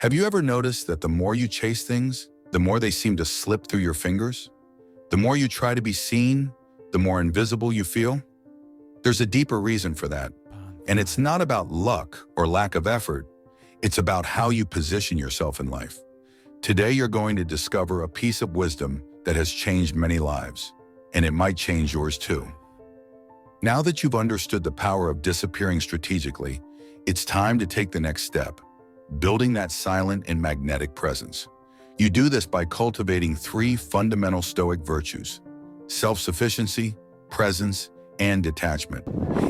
Have you ever noticed that the more you chase things, the more they seem to slip through your fingers? The more you try to be seen, the more invisible you feel? There's a deeper reason for that. And it's not about luck or lack of effort. It's about how you position yourself in life. Today, you're going to discover a piece of wisdom that has changed many lives, and it might change yours too. Now that you've understood the power of disappearing strategically, it's time to take the next step, building that silent and magnetic presence. You do this by cultivating three fundamental Stoic virtues: self-sufficiency, presence, and detachment.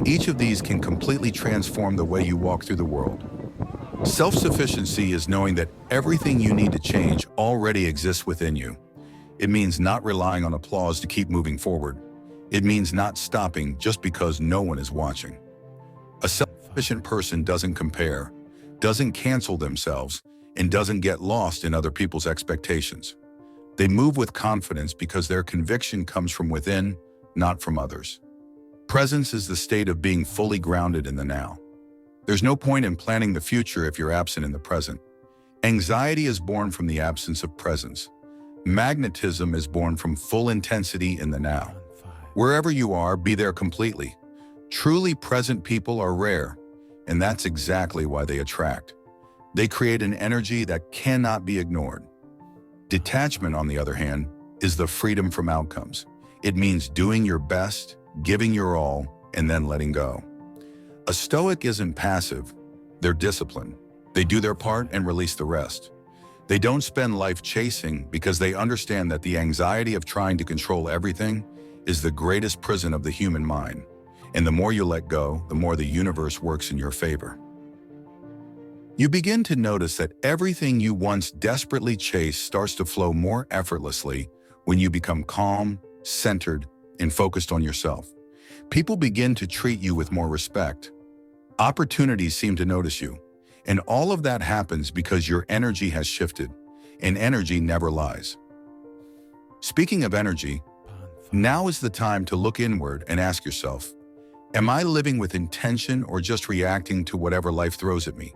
Each of these can completely transform the way you walk through the world. Self-sufficiency is knowing that everything you need to change already exists within you. It means not relying on applause to keep moving forward. It means not stopping just because no one is watching. A self-sufficient person doesn't compare, doesn't cancel themselves, and doesn't get lost in other people's expectations. They move with confidence because their conviction comes from within, not from others. Presence is the state of being fully grounded in the now. There's no point in planning the future if you're absent in the present. Anxiety is born from the absence of presence. Magnetism is born from full intensity in the now. Wherever you are, be there completely. Truly present people are rare, and that's exactly why they attract. They create an energy that cannot be ignored. Detachment, on the other hand, is the freedom from outcomes. It means doing your best, giving your all, and then letting go. A Stoic isn't passive, they're disciplined. They do their part and release the rest. They don't spend life chasing because they understand that the anxiety of trying to control everything is the greatest prison of the human mind. And the more you let go, the more the universe works in your favor. You begin to notice that everything you once desperately chased starts to flow more effortlessly when you become calm, centered, and focused on yourself. People begin to treat you with more respect. Opportunities seem to notice you. And all of that happens because your energy has shifted, and energy never lies. Speaking of energy, now is the time to look inward and ask yourself, am I living with intention or just reacting to whatever life throws at me?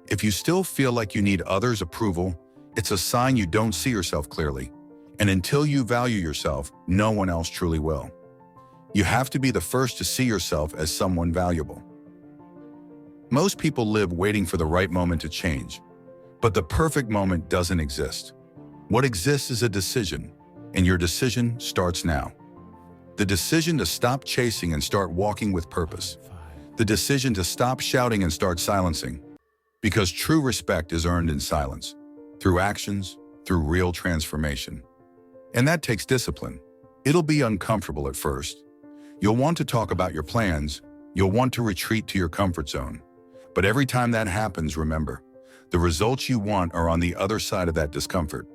If you still feel like you need others' approval, it's a sign you don't see yourself clearly. And until you value yourself, no one else truly will. You have to be the first to see yourself as someone valuable. Most people live waiting for the right moment to change, but the perfect moment doesn't exist. What exists is a decision, and your decision starts now. The decision to stop chasing and start walking with purpose. The decision to stop shouting and start silencing. Because true respect is earned in silence, through actions, through real transformation. And that takes discipline. It'll be uncomfortable at first. You'll want to talk about your plans. You'll want to retreat to your comfort zone. But every time that happens, remember, the results you want are on the other side of that discomfort.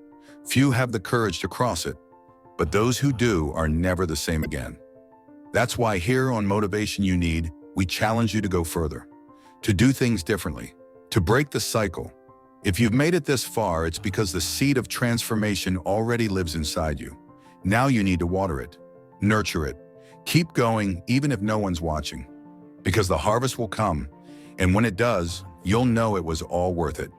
Few have the courage to cross it, but those who do are never the same again. That's why here on Motivation You Need, we challenge you to go further, to do things differently, to break the cycle. If you've made it this far, it's because the seed of transformation already lives inside you. Now you need to water it, nurture it. Keep going even if no one's watching, because the harvest will come, and when it does, you'll know it was all worth it.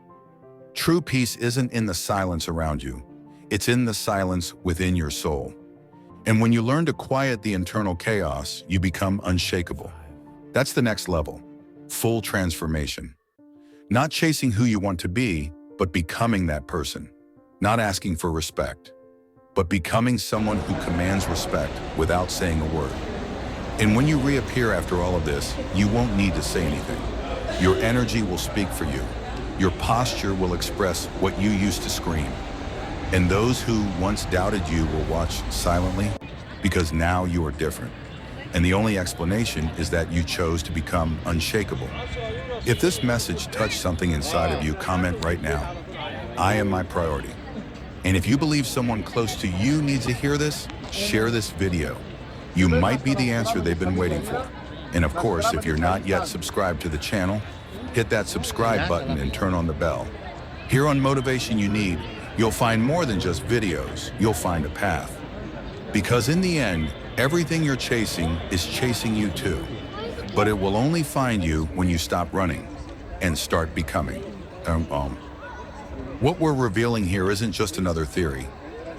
True peace isn't in the silence around you. It's in the silence within your soul. And when you learn to quiet the internal chaos, you become unshakable. That's the next level, full transformation. Not chasing who you want to be, but becoming that person. Not asking for respect, but becoming someone who commands respect without saying a word. And when you reappear after all of this, you won't need to say anything. Your energy will speak for you. Your posture will express what you used to scream. And those who once doubted you will watch silently because now you are different. And the only explanation is that you chose to become unshakable. If this message touched something inside of you, comment right now. I am my priority. And if you believe someone close to you needs to hear this, share this video. You might be the answer they've been waiting for. And of course, if you're not yet subscribed to the channel, hit that subscribe button and turn on the bell. Here on Motivation You Need, you'll find more than just videos. You'll find a path. Because in the end, everything you're chasing is chasing you too. But it will only find you when you stop running and start becoming. What we're revealing here isn't just another theory.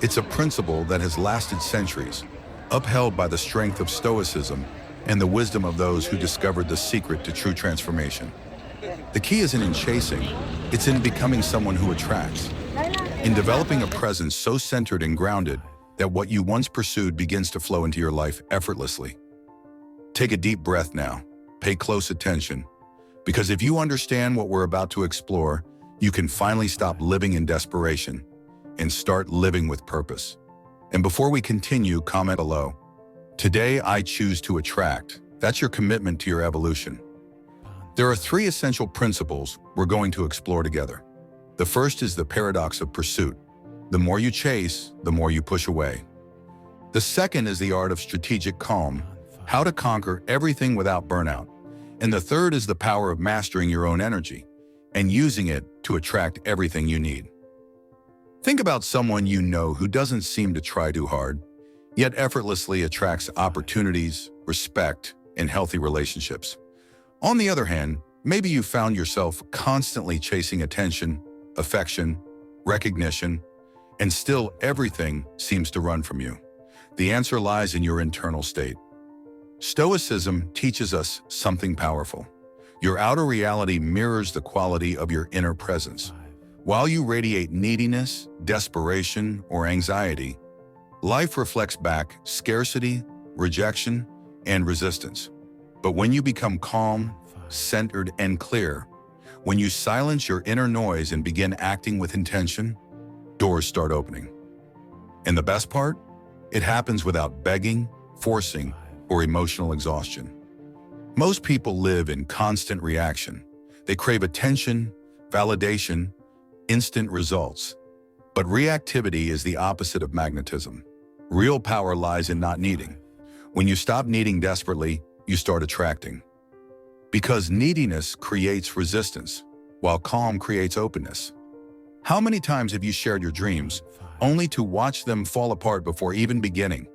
It's a principle that has lasted centuries, upheld by the strength of Stoicism and the wisdom of those who discovered the secret to true transformation. The key isn't in chasing, it's in becoming someone who attracts. In developing a presence so centered and grounded that what you once pursued begins to flow into your life effortlessly. Take a deep breath now. Pay close attention. Because if you understand what we're about to explore, you can finally stop living in desperation and start living with purpose. And before we continue, comment below. Today, I choose to attract. That's your commitment to your evolution. There are 3 essential principles we're going to explore together. The first is the paradox of pursuit. The more you chase, the more you push away. The second is the art of strategic calm, how to conquer everything without burnout. And the third is the power of mastering your own energy and using it to attract everything you need. Think about someone you know who doesn't seem to try too hard, yet effortlessly attracts opportunities, respect, and healthy relationships. On the other hand, maybe you found yourself constantly chasing attention, affection, recognition, and still everything seems to run from you. The answer lies in your internal state. Stoicism teaches us something powerful. Your outer reality mirrors the quality of your inner presence. While you radiate neediness, desperation, or anxiety, life reflects back scarcity, rejection, and resistance. But when you become calm, centered, and clear, when you silence your inner noise and begin acting with intention, doors start opening. And the best part? It happens without begging, forcing, or emotional exhaustion. Most people live in constant reaction. They crave attention, validation, instant results. But reactivity is the opposite of magnetism. Real power lies in not needing. When you stop needing desperately, you start attracting. Because neediness creates resistance, while calm creates openness. How many times have you shared your dreams, only to watch them fall apart before even beginning?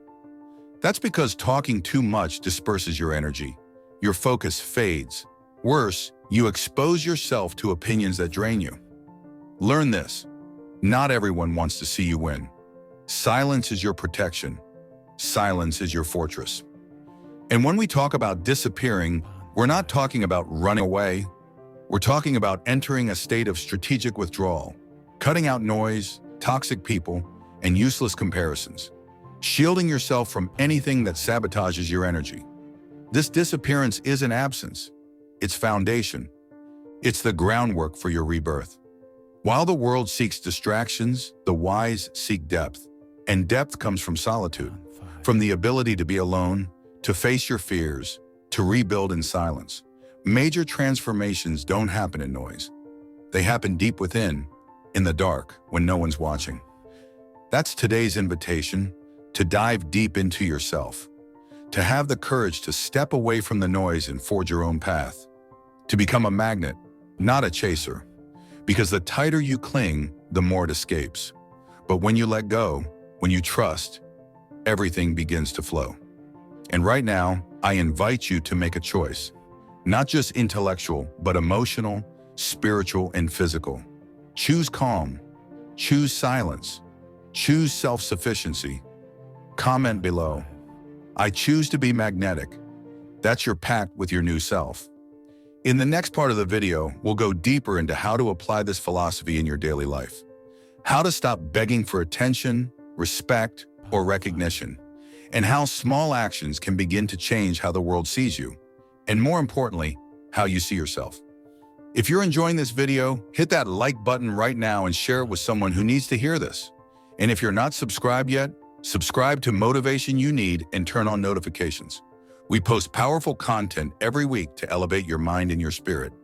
That's because talking too much disperses your energy. Your focus fades. Worse, you expose yourself to opinions that drain you. Learn this. Not everyone wants to see you win. Silence is your protection. Silence is your fortress. And when we talk about disappearing, we're not talking about running away. We're talking about entering a state of strategic withdrawal, cutting out noise, toxic people, and useless comparisons, shielding yourself from anything that sabotages your energy. This disappearance isn't absence. It's foundation. It's the groundwork for your rebirth. While the world seeks distractions, the wise seek depth. And depth comes from solitude, from the ability to be alone, to face your fears, to rebuild in silence. Major transformations don't happen in noise. They happen deep within, in the dark, when no one's watching. That's today's invitation, to dive deep into yourself, to have the courage to step away from the noise and forge your own path, to become a magnet, not a chaser. Because the tighter you cling, the more it escapes. But when you let go, when you trust, everything begins to flow. And right now, I invite you to make a choice. Not just intellectual, but emotional, spiritual, and physical. Choose calm. Choose silence. Choose self-sufficiency. Comment below. I choose to be magnetic. That's your pact with your new self. In the next part of the video, we'll go deeper into how to apply this philosophy in your daily life. How to stop begging for attention, respect, or recognition, and how small actions can begin to change how the world sees you, and more importantly, how you see yourself. If you're enjoying this video, hit that like button right now and share it with someone who needs to hear this. And if you're not subscribed yet, subscribe to Motivation You Need and turn on notifications. We post powerful content every week to elevate your mind and your spirit.